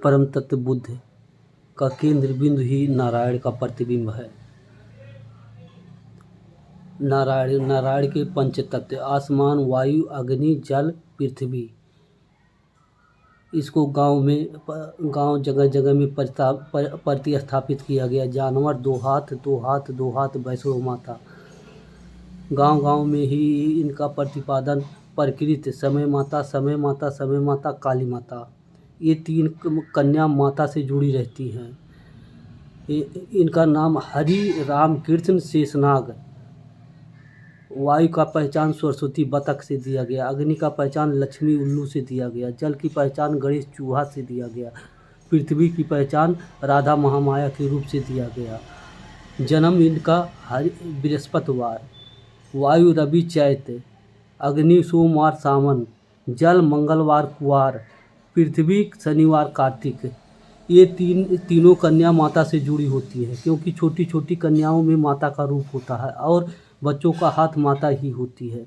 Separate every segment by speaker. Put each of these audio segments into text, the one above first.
Speaker 1: परम तत्व बुद्ध का केंद्र बिंदु ही नारायण का प्रतिबिंब है। नारायण के पंच तत्व आसमान, वायु, अग्नि, जल, पृथ्वी। इसको गांव जगह जगह में प्रतिस्थापित किया गया। जानवर दो हाथ वैष्णो माता। गांव में ही इनका प्रतिपादन। प्रकृति समय माता काली माता। ये तीन कन्या माता से जुड़ी रहती हैं। इनका नाम हरि, राम, कृष्ण, शेषनाग। वायु का पहचान सरस्वती बतख से दिया गया। अग्नि का पहचान लक्ष्मी उल्लू से दिया गया। जल की पहचान गणेश चूहा से दिया गया। पृथ्वी की पहचान राधा महामाया के रूप से दिया गया। जन्म इनका बृहस्पतिवार। वायु रवि चैत। अग्नि सोमवार सावन। जल मंगलवार कुवार। पृथ्वी शनिवार कार्तिक। ये तीनों कन्या माता से जुड़ी होती है, क्योंकि छोटी छोटी कन्याओं में माता का रूप होता है और बच्चों का हाथ माता ही होती है।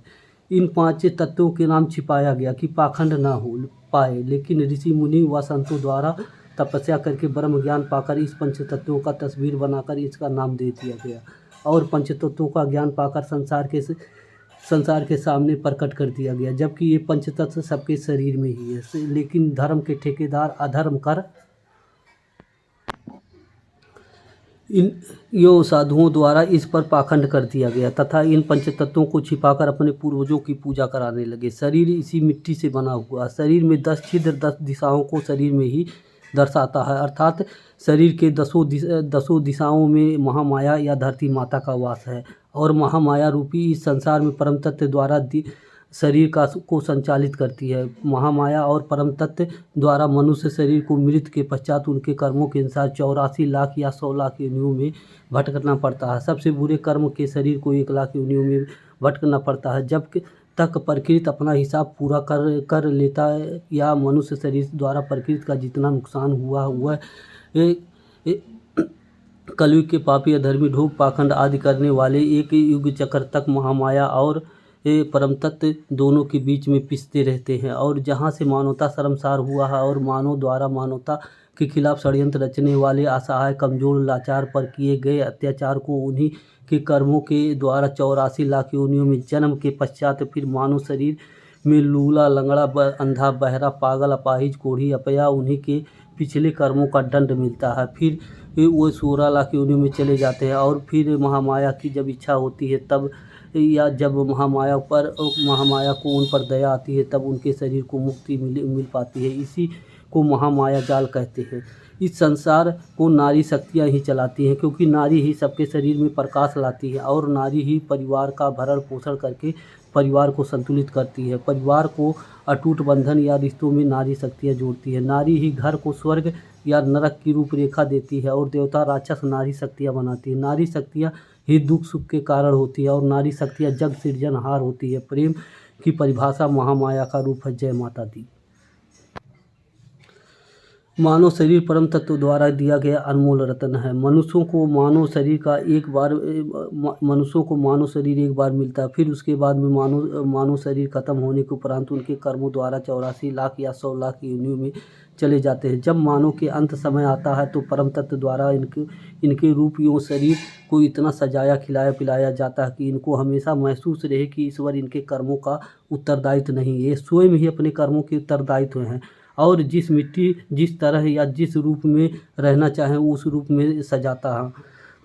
Speaker 1: इन पांच तत्वों के नाम छिपाया गया कि पाखंड ना हो पाए, लेकिन ऋषि मुनि व संतों द्वारा तपस्या करके ब्रह्म ज्ञान पाकर इस पंच तत्वों का तस्वीर बनाकर इसका नाम दे दिया गया और पंच तत्वों का ज्ञान पाकर संसार के सामने प्रकट कर दिया गया। जबकि ये पंच तत्व सबके शरीर में ही है, लेकिन धर्म के ठेकेदार अधर्म कर इन साधुओं द्वारा इस पर पाखंड कर दिया गया तथा इन पंचतत्वों को छिपाकर अपने पूर्वजों की पूजा कराने लगे। शरीर इसी मिट्टी से बना हुआ। शरीर में 10 छिद्र 10 दिशाओं को शरीर में ही दर्शाता है, अर्थात शरीर के दसों दिशाओं में महामाया या धरती माता का वास है और महामाया रूपी इस संसार में परम तत्व द्वारा शरीर को संचालित करती है। महामाया और परम तत्व द्वारा मनुष्य शरीर को मृत्यु के पश्चात उनके कर्मों के अनुसार 84 लाख या 100 लाख योनियों में भटकना पड़ता है। सबसे बुरे कर्म के शरीर को 1 लाख योनियों में भटकना पड़ता है। जब तक प्रकृति अपना हिसाब पूरा कर लेता है या मनुष्य शरीर द्वारा प्रकृति का जितना नुकसान हुआ कलयुग के पापी, अधर्मी, ढोंग, पाखंड आदि करने वाले एक युग चक्र तक महामाया और परम तत्व दोनों के बीच में पिसते रहते हैं और जहाँ से मानवता शर्मसार हुआ है और मानव द्वारा मानवता के खिलाफ षड्यंत्र रचने वाले असहाय, कमजोर, लाचार पर किए गए अत्याचार को उन्हीं के कर्मों के द्वारा 84 लाख योनियों में जन्म के पश्चात फिर मानव शरीर में लूला, लंगड़ा, अंधा, बहरा, पागल, अपाहिज, कोढ़ी, अपया उन्हीं के पिछले कर्मों का दंड मिलता है। फिर वो 16 लाख योनियों में चले जाते हैं और फिर महामाया की जब इच्छा होती है तब या जब महामाया को उन पर दया आती है तब उनके शरीर को मुक्ति मिल पाती है। इसी को महामाया जाल कहते हैं। इस संसार को नारी शक्तियाँ ही चलाती हैं, क्योंकि नारी ही सबके शरीर में प्रकाश लाती है और नारी ही परिवार का भरण पोषण करके परिवार को संतुलित करती है। परिवार को अटूट बंधन या रिश्तों में नारी शक्तियाँ जोड़ती है। नारी ही घर को स्वर्ग या नरक की रूपरेखा देती है और देवता राक्षस नारी शक्तियाँ बनाती है। नारी शक्तियाँ ही दुख सुख के कारण होती है और नारी शक्तियाँ जग सृजनहार होती है। प्रेम की परिभाषा महामाया का रूप है। जय माता दी। मानव शरीर परम तत्व द्वारा दिया गया अनमोल रत्न है। मनुष्यों को मानव शरीर एक बार मिलता है, फिर उसके बाद में मानव शरीर खत्म होने के उपरांत उनके कर्मों द्वारा 84 लाख या 100 लाख योनियों में चले जाते हैं। जब मानव के अंत समय आता है तो परम तत्व द्वारा इनके रूप एवं शरीर को इतना सजाया खिलाया पिलाया जाता है कि इनको हमेशा महसूस रहे कि ईश्वर इनके कर्मों का उत्तरदायित्व नहीं, ये स्वयं ही अपने कर्मों के उत्तरदायित्व हैं और जिस तरह या जिस रूप में रहना चाहें उस रूप में सजाता है,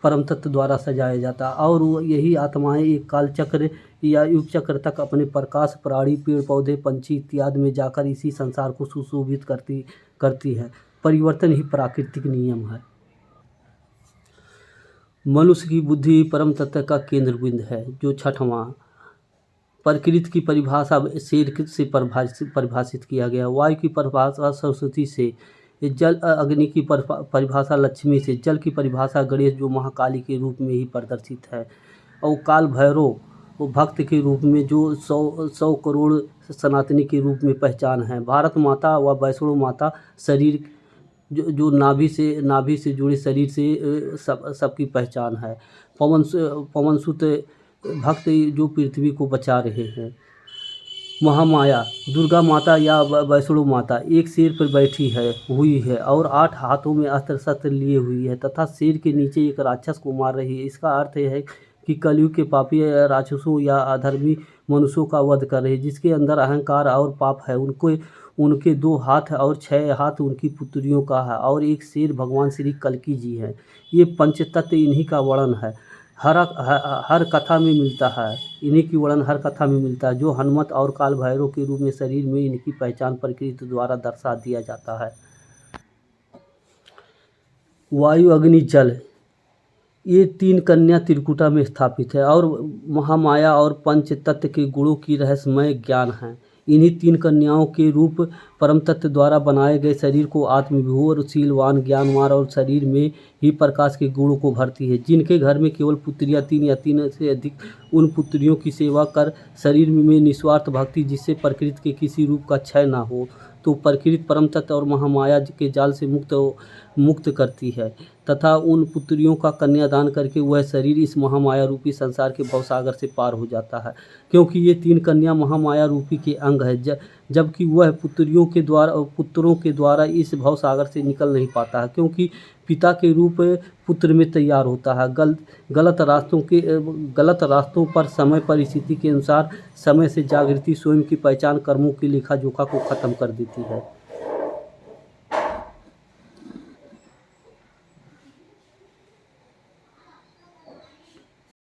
Speaker 1: परम तत्व द्वारा सजाया जाता है। और यही आत्माएं एक काल चक्र या युग चक्र तक अपने प्रकाश प्राणी, पेड़ पौधे, पंछी इत्यादि में जाकर इसी संसार को सुशोभित करती है। परिवर्तन ही प्राकृतिक नियम है। मनुष्य की बुद्धि परम तत्व का केंद्र बिंदु है। जो छठवां प्रकृति की परिभाषा शेर से परिभाषित किया गया। वायु की परिभाषा सरस्वती से, जल अग्नि की परिभाषा लक्ष्मी से, जल की परिभाषा गणेश जो महाकाली के रूप में ही प्रदर्शित है और काल भैरव वो भक्त के रूप में जो 100 करोड़ सनातनी के रूप में पहचान है। भारत माता व वैष्णो माता शरीर जो नाभि से जुड़े शरीर से सबकी पहचान है। पवन सुत भक्त जो पृथ्वी को बचा रहे हैं। महामाया दुर्गा माता या वैष्णो माता एक शेर पर बैठी है हुई है और 8 हाथों में अस्त्र शस्त्र लिए हुई है तथा शेर के नीचे एक राक्षस को मार रही है। इसका अर्थ है कि कलयुग के पापी राक्षसों या अधर्मी मनुष्यों का वध कर रही है, जिसके अंदर अहंकार और पाप है। उनके 2 हाथ और 6 हाथ उनकी पुत्रियों का है और एक शेर भगवान श्री कल्कि जी हैं। ये पंचतत्व इन्हीं का वर्णन है, हर कथा में मिलता है। इन्हीं की वर्णन हर कथा में मिलता है, जो हनुमत और काल भैरव के रूप में शरीर में इनकी पहचान प्रकृति द्वारा दर्शा दिया जाता है। वायु अग्नि जल ये 3 कन्या त्रिकुटा में स्थापित है और महामाया और पंच तत्व के गुणों की रहस्यमय ज्ञान है। इन्हीं 3 कन्याओं के रूप परम तत्व द्वारा बनाए गए शरीर को आत्मविभोर, शीलवान, ज्ञानवान और शरीर में ही प्रकाश के गुणों को भरती है। जिनके घर में केवल पुत्रियां 3 या 3 से अधिक, उन पुत्रियों की सेवा कर शरीर में निस्वार्थ भक्ति, जिससे प्रकृति के किसी रूप का क्षय ना हो, तो प्रकृति परम तत्व और महामाया के जाल से मुक्त करती है तथा उन पुत्रियों का कन्यादान करके वह शरीर इस महामाया रूपी संसार के भवसागर से पार हो जाता है। क्योंकि ये 3 कन्या महामाया रूपी के अंग है, जबकि वह पुत्रों के द्वारा इस भवसागर से निकल नहीं पाता है, क्योंकि पिता के रूप पुत्र में तैयार होता है। गलत रास्तों पर समय परिस्थिति के अनुसार समय से जागृति स्वयं की पहचान कर्मों की लेखा जोखा को खत्म कर देती है।